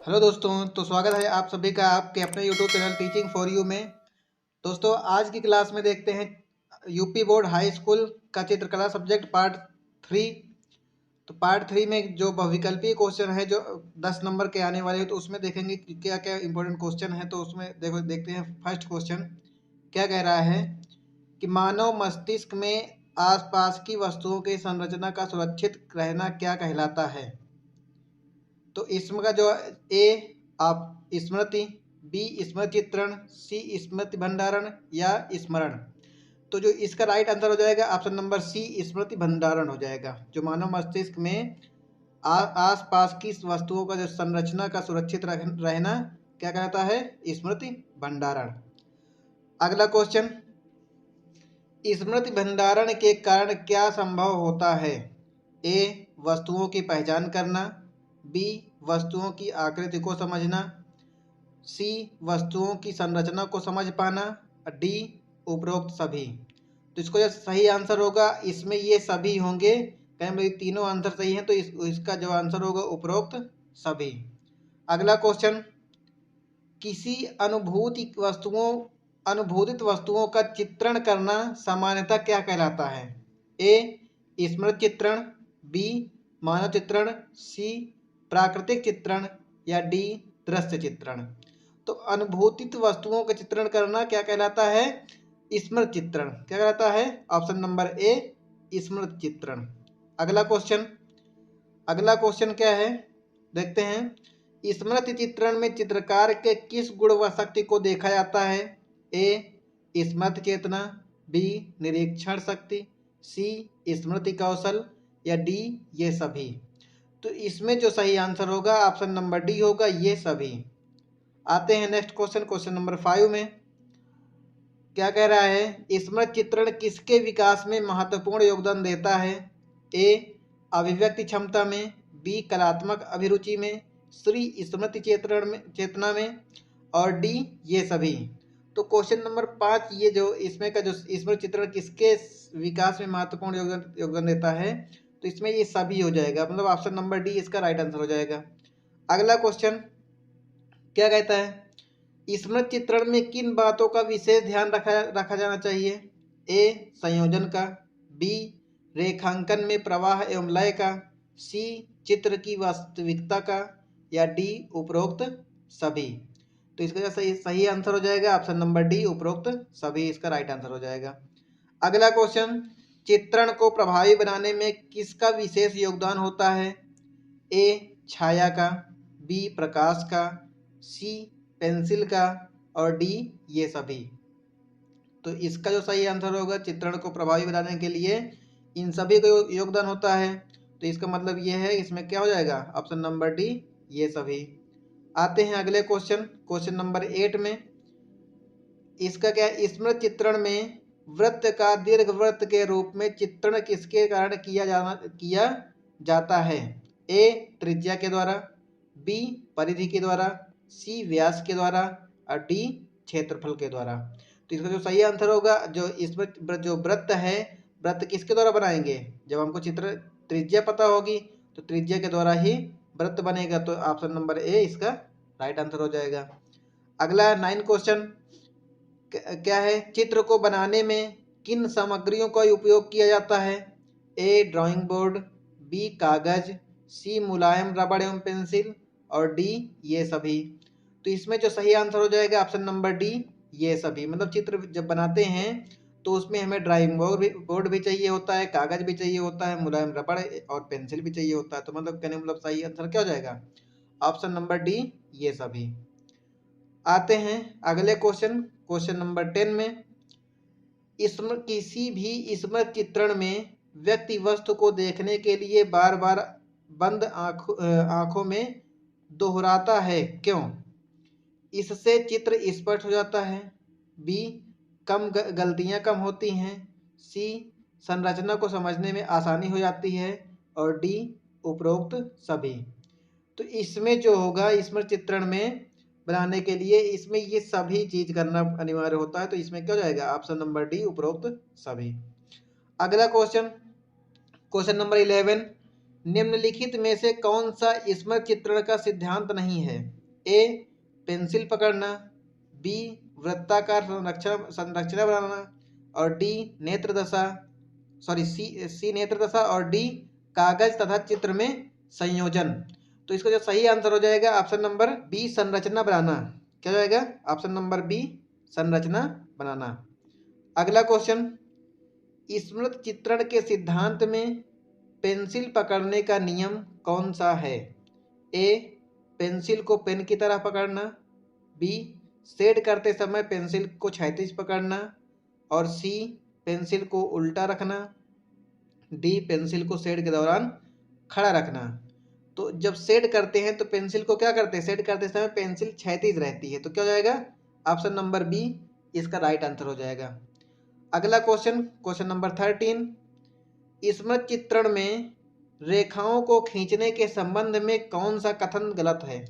Hello दोस्तों, तो स्वागत है आप सभी का आपके अपने YouTube channel teaching for you में। दोस्तों, आज की क्लास में देखते हैं यूपी बोर्ड हाई स्कूल का चित्रकला सब्जेक्ट पार्ट 3। तो पार्ट 3 में जो बहुविकल्पीय क्वेश्चन है जो 10 नंबर के आने वाले हैं, तो उसमें देखेंगे कि क्या क्या इंपॉर्टेंट क्वेश्चन है। तो उसमें देखते हैं फर्स्ट क्वेश्चन क्या कह रहा है कि मानव मस्तिष्क में आसपास की वस्तुओं की संरचना का सुरक्षित रहना क्या कहलाता है। तो इसमें का जो ए आप स्मृति, बी स्मृति चित्रण, सी स्मृति भंडारण या स्मरण। तो जो इसका राइट आंसर हो जाएगा ऑप्शन नंबर सी स्मृति भंडारण हो जाएगा। जो मानव मस्तिष्क में आस पास की वस्तुओं का जो संरचना का सुरक्षित रहना क्या कहलाता है, स्मृति भंडारण। अगला क्वेश्चन, स्मृति भंडारण के कारण क्या संभव होता है। ए वस्तुओं की पहचान करना, बी वस्तुओं की आकृति को समझना, सी वस्तुओं की संरचना को समझ पाना, डी उपरोक्त सभी। तो इसको जो सही आंसर होगा इसमें ये सभी होंगे। कहीं भाई तीनों आंसर सही हैं तो इसका जो आंसर होगा उपरोक्त सभी। अगला क्वेश्चन, किसी अनुभूतित वस्तुओं का चित्रण करना सामान्यतः क्या कहलाता है। ए स्मृति चित्रण, बी मानव चित्रण, सी प्राकृतिक चित्रण या डी दृश्य चित्रण। तो अनुभूतित वस्तुओं का चित्रण करना क्या कहलाता है, स्मृति चित्रण। क्या कहलाता है, ऑप्शन नंबर ए स्मृति चित्रण। अगला क्वेश्चन क्या है देखते हैं। स्मृति चित्रण में चित्रकार के किस गुण व शक्ति को देखा जाता है। ए स्मृति चेतना, बी निरीक्षण शक्ति, सी स्मृति कौशल या डी ये सभी। तो इसमें जो सही आंसर होगा ऑप्शन नंबर डी होगा, ये सभी। आते हैं नेक्स्ट क्वेश्चन, क्वेश्चन नंबर 5 में क्या कह रहा है। स्मृति चित्रण किसके विकास में महत्वपूर्ण योगदान देता है। ए अभिव्यक्ति क्षमता में, बी कलात्मक अभिरुचि में, सी स्मृति चेतना में और डी ये सभी। तो क्वेश्चन नंबर 5 ये जो इसमें का जो स्मृति चित्रण किसके विकास में महत्वपूर्ण योगदान देता है, तो इसमें ये सभी हो जाएगा, मतलब ऑप्शन नंबर डी इसका राइट आंसर हो जाएगा। अगला क्वेश्चन क्या कहता है, स्मृति चित्रण में किन बातों का विशेष ध्यान रखा जाना चाहिए। ए संयोजन का, बी रेखांकन में प्रवाह एवं लय का, सी चित्र की वास्तविकता का या डी उपरोक्त सभी। तो इसका सही आंसर हो जाएगा ऑप्शन नंबर डी उपरोक्त सभी, इसका राइट आंसर हो जाएगा। अगला क्वेश्चन, चित्रण को प्रभावी बनाने में किसका विशेष योगदान होता है। ए छाया का, बी प्रकाश का, सी पेंसिल का और डी ये सभी। तो इसका जो सही आंसर होगा, चित्रण को प्रभावी बनाने के लिए इन सभी का योगदान होता है। तो इसका मतलब ये है, इसमें क्या हो जाएगा ऑप्शन नंबर डी ये सभी। आते हैं अगले क्वेश्चन, क्वेश्चन नंबर 8 में इसका क्या, स्मृति चित्रण में वृत्त का दीर्घ वृत्त के रूप में चित्रण किसके कारण किया जाता है। ए त्रिज्या के द्वारा, बी परिधि के द्वारा, सी व्यास के द्वारा और डी क्षेत्रफल के द्वारा। तो इसका जो सही आंसर होगा, जो इसमें जो वृत्त है, वृत्त किसके द्वारा बनाएंगे, जब हमको चित्र त्रिज्या पता होगी तो त्रिज्या के द्वारा ही वृत्त बनेगा। तो ऑप्शन नंबर ए इसका राइट आंसर हो जाएगा। अगला 9 क्वेश्चन क्या है, चित्र को बनाने में किन सामग्रियों का उपयोग किया जाता है। ए ड्राइंग बोर्ड, बी कागज, सी मुलायम रबड़ एवं पेंसिल और डी ये सभी। तो इसमें जो सही आंसर हो जाएगा ऑप्शन नंबर डी ये सभी। मतलब चित्र जब बनाते हैं तो उसमें हमें ड्राइंग बोर्ड भी चाहिए होता है, कागज भी चाहिए होता है, मुलायम रबड़ और पेंसिल भी चाहिए होता है। तो मतलब कहने मतलब सही आंसर क्या हो जाएगा, ऑप्शन नंबर डी ये सभी। आते हैं अगले क्वेश्चन, क्वेश्चन नंबर 10 में किसी भी स्मृति चित्रण में व्यक्ति वस्तु को देखने के लिए बार बार बंद आंखों में दोहराता है, क्यों। इससे चित्र स्पष्ट हो जाता है, बी गलतियां कम होती हैं, सी संरचना को समझने में आसानी हो जाती है और डी उपरोक्त सभी। तो इसमें जो होगा स्मृति चित्रण में बनाने के लिए इसमें ये सभी चीज करना अनिवार्य होता है। तो इसमें क्या हो जाएगा ऑप्शन नंबर डी उपरोक्त सभी। अगला क्वेश्चन, क्वेश्चन नंबर 11, निम्नलिखित में से कौन सा स्मृति चित्रण का सिद्धांत नहीं है? ए पेंसिल पकड़ना, बी वृत्ताकार संरचना बनाना, और डी नेत्र दशा, सी नेत्र दशा, और डी कागज तथा चित्र में संयोजन। तो इसका जो सही आंसर हो जाएगा ऑप्शन नंबर बी संरचना बनाना। क्या हो जाएगा? ऑप्शन नंबर बी संरचना बनाना। अगला क्वेश्चन, स्मृति चित्रण के सिद्धांत में पेंसिल पकड़ने का नियम कौन सा है? ए पेंसिल को पेन की तरह पकड़ना, बी शेड करते समय पेंसिल को क्षैतिज पकड़ना, और सी पेंसिल को उल्टा रखना, डी पेंसिल को शेड के दौरान खड़ा रखना। तो जब शेड करते हैं तो पेंसिल को क्या करते हैं? शेड करते समय पेंसिल क्षैतिज रहती है, तो क्या हो जाएगा? ऑप्शन नंबर बी इसका राइट आंसर हो जाएगा। अगला क्वेश्चन, क्वेश्चन नंबर 13, स्मृति चित्रण में रेखाओं को खींचने के संबंध में कौन सा कथन गलत है?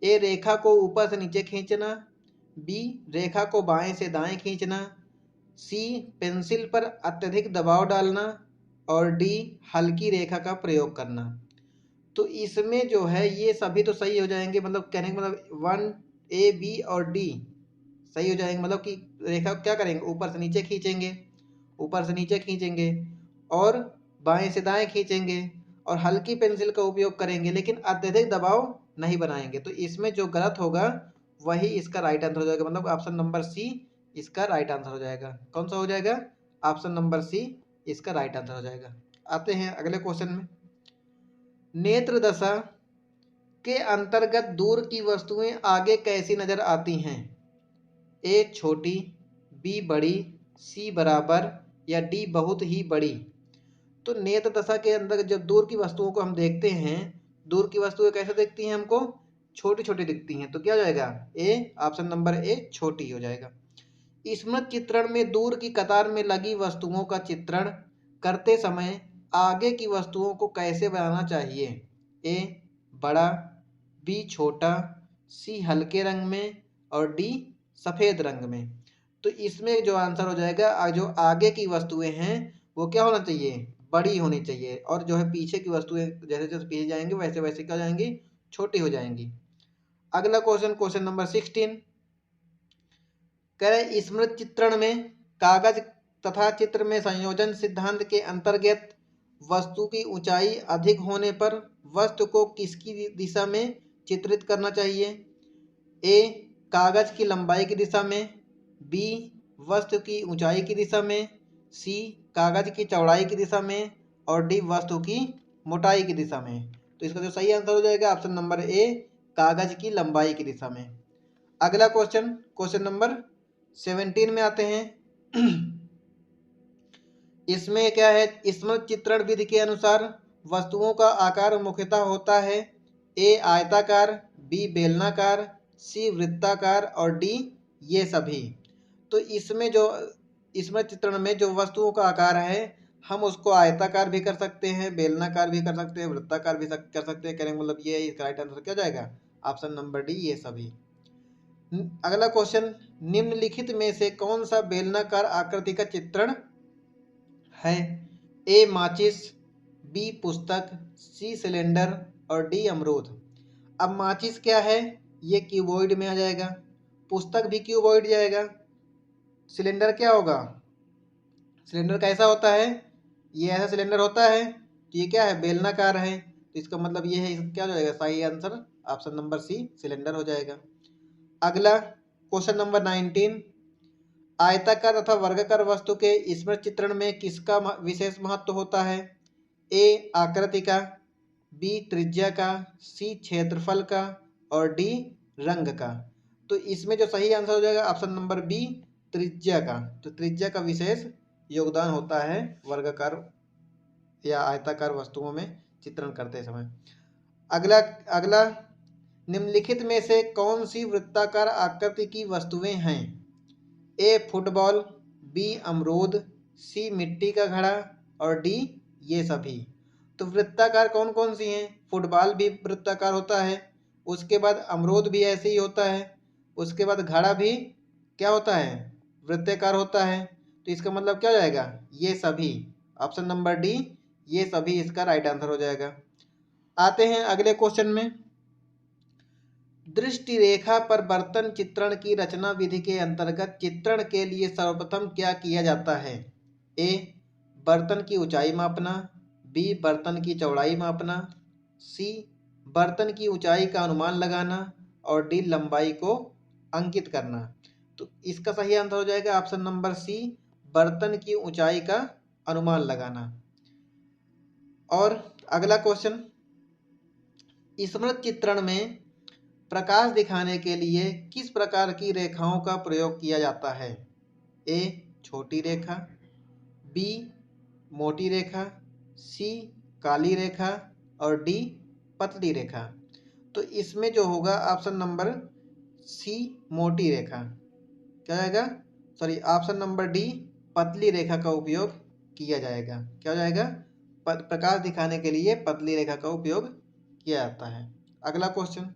ए रेखा को ऊपर से नीचे खींचना, बी रेखा को बाएं से दाएं खींचना, सी पेंसिल पर अत्यधिक दबाव डालना, और डी हल्की रेखा का प्रयोग करना। तो इसमें जो है ये सभी तो सही हो जाएंगे, मतलब कहने का मतलब 1 ए बी और डी सही हो जाएंगे। मतलब कि रेखा क्या करेंगे? ऊपर से नीचे खींचेंगे, ऊपर से नीचे खींचेंगे, और बाएं से दाएं खींचेंगे, और हल्की पेंसिल का उपयोग करेंगे, लेकिन अत्यधिक दबाव नहीं बनाएंगे। तो इसमें जो गलत होगा वही इसका राइट आंसर हो जाएगा, मतलब ऑप्शन नंबर सी इसका राइट आंसर हो जाएगा। कौन सा हो जाएगा? ऑप्शन नंबर सी इसका राइट आंसर हो जाएगा। आते हैं अगले क्वेश्चन में, नेत्र दशा के अंतर्गत दूर की वस्तुएं आगे कैसी नजर आती हैं? ए छोटी, बी बड़ी, सी बराबर, या डी बहुत ही बड़ी। तो नेत्र दशा के अंदर जब दूर की वस्तुओं को हम देखते हैं, दूर की वस्तुएं कैसे दिखती हैं? हमको छोटी छोटी दिखती हैं। तो क्या हो जाएगा? ए ऑप्शन नंबर ए छोटी हो जाएगा। स्मृति चित्रण में दूर की कतार में लगी वस्तुओं का चित्रण करते समय आगे की वस्तुओं को कैसे बनाना चाहिए? ए बड़ा, बी छोटा, सी हल्के रंग में, और डी सफ़ेद रंग में। तो इसमें जो आंसर हो जाएगा, जो आगे की वस्तुएं हैं वो क्या होना चाहिए? बड़ी होनी चाहिए, और जो है पीछे की वस्तुएं जैसे जैसे पीछे जाएंगे वैसे वैसे क्या हो जाएंगी? छोटी हो जाएंगी। अगला क्वेश्चन, क्वेश्चन नंबर 16, कह रहे स्मृति चित्रण में कागज तथा चित्र में संयोजन सिद्धांत के अंतर्गत वस्तु की ऊंचाई अधिक होने पर वस्तु को किसकी दिशा में चित्रित करना चाहिए? ए कागज की लंबाई की दिशा में, बी वस्तु की ऊंचाई की दिशा में, सी कागज की चौड़ाई की दिशा में, और डी वस्तु की मोटाई की दिशा में। तो इसका जो सही आंसर हो जाएगा ऑप्शन नंबर ए कागज की लंबाई की दिशा में। अगला क्वेश्चन, क्वेश्चन नंबर 17 में आते हैं। इसमें क्या है? स्मृति चित्रण विधि के अनुसार वस्तुओं का आकार मुख्यतः होता है ए आयताकार, बी बेलनाकार, सी वृत्ताकार, और डी ये सभी। तो इसमें जो स्मृति चित्रण में जो वस्तुओं का आकार है हम उसको आयताकार भी कर सकते हैं, बेलनाकार भी कर सकते हैं, वृत्ताकार भी कर सकते हैं। करेंगे मतलब ये इसका राइट आंसर क्या जाएगा? ऑप्शन नंबर डी ये सभी। अगला क्वेश्चन, निम्नलिखित में से कौन सा बेलनाकार आकृति का चित्रण है? ए माचिस, बी पुस्तक, सी सिलेंडर, और डी अमरूद। अब माचिस क्या है? ये क्यूबॉइड में आ जाएगा, पुस्तक भी क्यूबॉइड जाएगा, सिलेंडर क्या होगा? सिलेंडर कैसा होता है? ये ऐसा सिलेंडर होता है, तो ये क्या है? बेलनाकार है। तो इसका मतलब ये है, क्या हो जाएगा सही answer? Option number C cylinder हो जाएगा। अगला क्वेश्चन नंबर 19, आयताकार तथा वर्गाकार वस्तु के स्मृति चित्रण में किसका विशेष महत्व होता है? ए आकृति का, बी त्रिज्या का, सी क्षेत्रफल का, और डी रंग का। तो इसमें जो सही आंसर हो जाएगा ऑप्शन नंबर बी त्रिज्या का। तो त्रिज्या का विशेष योगदान होता है वर्गाकार या आयताकार वस्तुओं में चित्रण करते समय। अगला निम्नलिखित में से कौन सी वृत्ताकार आकृति की वस्तुएं हैं? ए फुटबॉल, बी अमरूद, सी मिट्टी का घड़ा, और डी ये सभी। तो वृत्ताकार कौन कौन सी हैं? फुटबॉल भी वृत्ताकार होता है, उसके बाद अमरूद भी ऐसे ही होता है, उसके बाद घड़ा भी क्या होता है? वृत्ताकार होता है। तो इसका मतलब क्या हो जाएगा? ये सभी। ऑप्शन नंबर डी ये सभी इसका राइट आंसर हो जाएगा। आते हैं अगले क्वेश्चन में। दृष्टि रेखा पर बर्तन चित्रण की रचना विधि के अंतर्गत चित्रण के लिए सर्वप्रथम क्या किया जाता है? ए, बर्तन की ऊंचाई मापना, बी, बर्तन की चौड़ाई मापना, सी, बर्तन की ऊंचाई का अनुमान लगाना और डी, लंबाई को अंकित करना। तो इसका सही आंसर हो जाएगा ऑप्शन नंबर सी, बर्तन की ऊंचाई का अनुमान लगाना। और अगला क्वेश्चन, स्मृत चित्रण में प्रकाश दिखाने के लिए किस प्रकार की रेखाओं का प्रयोग किया जाता है? ए, छोटी रेखा, बी, मोटी रेखा, सी, काली रेखा और डी, पतली रेखा। तो इसमें जो होगा ऑप्शन नंबर सी, मोटी रेखा। क्या जाएगा? सॉरी, ऑप्शन नंबर डी, पतली रेखा का उपयोग किया जाएगा। क्या हो जाएगा? प्रकाश दिखाने के लिए पतली रेखा का उपयोग किया जाता है। अगला क्वेश्चन,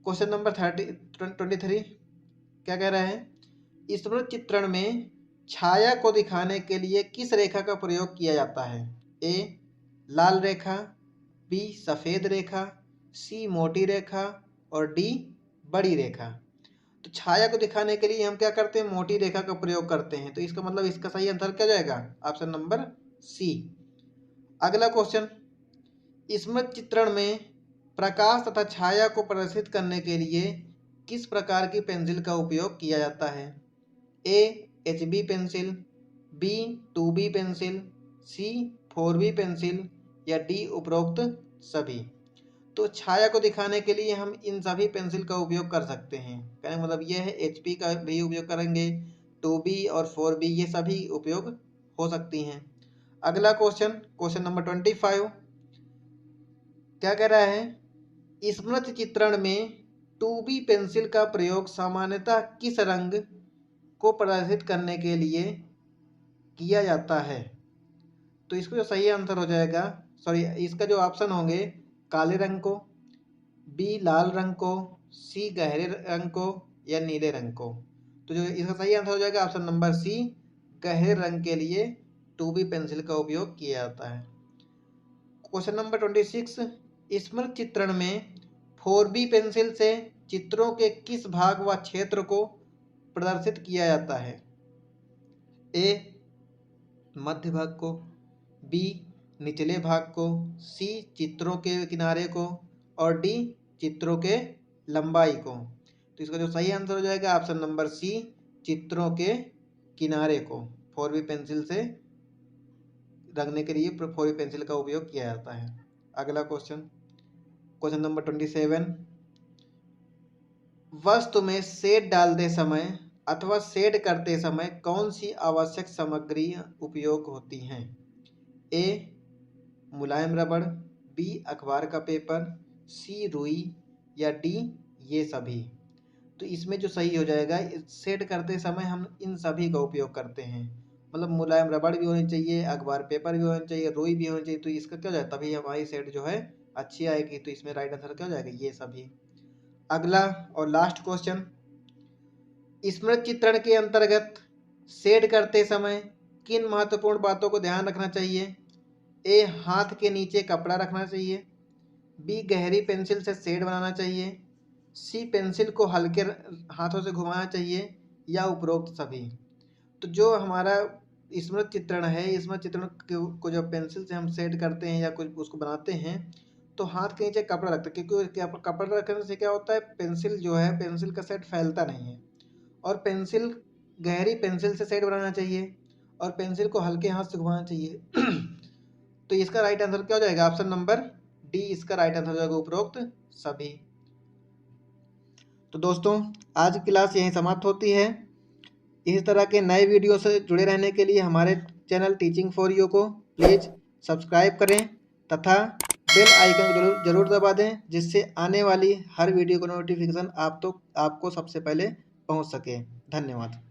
क्वेश्चन नंबर 23 क्या कह रहा है? स्मृत चित्रण में छाया को दिखाने के लिए किस रेखा का प्रयोग किया जाता है? ए, लाल रेखा, बी, सफ़ेद रेखा, सी, मोटी रेखा और डी, बड़ी रेखा। तो छाया को दिखाने के लिए हम क्या करते हैं? मोटी रेखा का प्रयोग करते हैं। तो इसका मतलब इसका सही आंसर क्या जाएगा? Option number C. अगला क्वेश्चन, स्मृत चित्रण में प्रकाश तथा छाया को प्रदर्शित करने के लिए किस प्रकार की पेंसिल का उपयोग किया जाता है? A, HB pencil, B, 2B pencil, C, 4B pencil या डी, उपरोक्त सभी। तो छाया को दिखाने के लिए हम इन सभी पेंसिल का उपयोग कर सकते हैं। कहने का मतलब ये है HP का भी उपयोग करेंगे, 2B और 4B ये सभी उपयोग हो सकती हैं। अगला क्वेश्चन, क्वेश्चन नंबर 25 क्या कह रहा है? स्मृत चित्रण में 2B पेंसिल का प्रयोग सामान्यतः किस रंग को प्रदर्शित करने के लिए किया जाता है? तो इसको जो सही आंसर हो जाएगा, सॉरी, इसका जो ऑप्शन होंगे, काले रंग को, बी, लाल रंग को, सी, गहरे रंग को या नीले रंग को। तो जो इसका सही आंसर हो जाएगा ऑप्शन नंबर सी, गहरे रंग के लिए 2B पेंसिल का उपयोग किया जाता है। क्वेश्चन नंबर 26, स्मृत चित्रण में 4B पेंसिल से चित्रों के किस भाग व क्षेत्र को प्रदर्शित किया जाता है? ए, मध्य भाग को, बी, निचले भाग को, सी, चित्रों के किनारे को और डी, चित्रों के लंबाई को। तो इसका जो सही आंसर हो जाएगा ऑप्शन नंबर सी, चित्रों के किनारे को 4B पेंसिल से रंगने के लिए 4B पेंसिल का उपयोग किया जाता है। अगला क्वेश्चन, क्वेश्चन नंबर 27, वस्तु में शेड डालते समय अथवा शेड करते समय कौन सी आवश्यक सामग्री उपयोग होती हैं? ए, मुलायम रबड़, बी, अखबार का पेपर, सी, रुई या डी, ये सभी। तो इसमें जो सही हो जाएगा, शेड करते समय हम इन सभी का उपयोग करते हैं। मतलब मुलायम रबड़ भी होनी चाहिए, अखबार पेपर भी होना चाहिए, रुई भी होनी चाहिए। तो इसका क्या हो जाएगा? तभी हमारी शेड जो है अच्छी आएगी। तो इसमें राइट आंसर क्या हो जाएगा? ये सभी। अगला और लास्ट क्वेश्चन, स्मृत चित्रण के अंतर्गत शेड करते समय किन महत्वपूर्ण बातों को ध्यान रखना चाहिए? ए, हाथ के नीचे कपड़ा रखना चाहिए, बी, गहरी पेंसिल से शेड बनाना चाहिए, सी, पेंसिल को हल्के हाथों से घुमाना चाहिए या उपरोक्त सभी। तो जो हमारा स्मृत चित्रण है, स्मृत चित्रण को जब पेंसिल से हम शेड करते हैं या कुछ उसको बनाते हैं तो हाथ के नीचे कपड़ा रखते हैं, क्योंकि कपड़ा रखने से क्या होता है, पेंसिल जो है, पेंसिल का शेड फैलता नहीं है। और पेंसिल, गहरी पेंसिल से शेड बनाना चाहिए और पेंसिल को हल्के हाथ से घुमाना चाहिए। तो इसका राइट आंसर क्या हो जाएगा? ऑप्शन नंबर डी इसका राइट आंसर हो जाएगा, उपरोक्त सभी। तो दोस्तों, आज की क्लास यहीं समाप्त होती है। इस तरह के नए वीडियो से जुड़े रहने के लिए हमारे चैनल टीचिंग फॉर यू को प्लीज़ सब्सक्राइब करें तथा बेल आइकन को जरूर दबा दें, जिससे आने वाली हर वीडियो का नोटिफिकेशन आपको सबसे पहले पहुंच सके। धन्यवाद।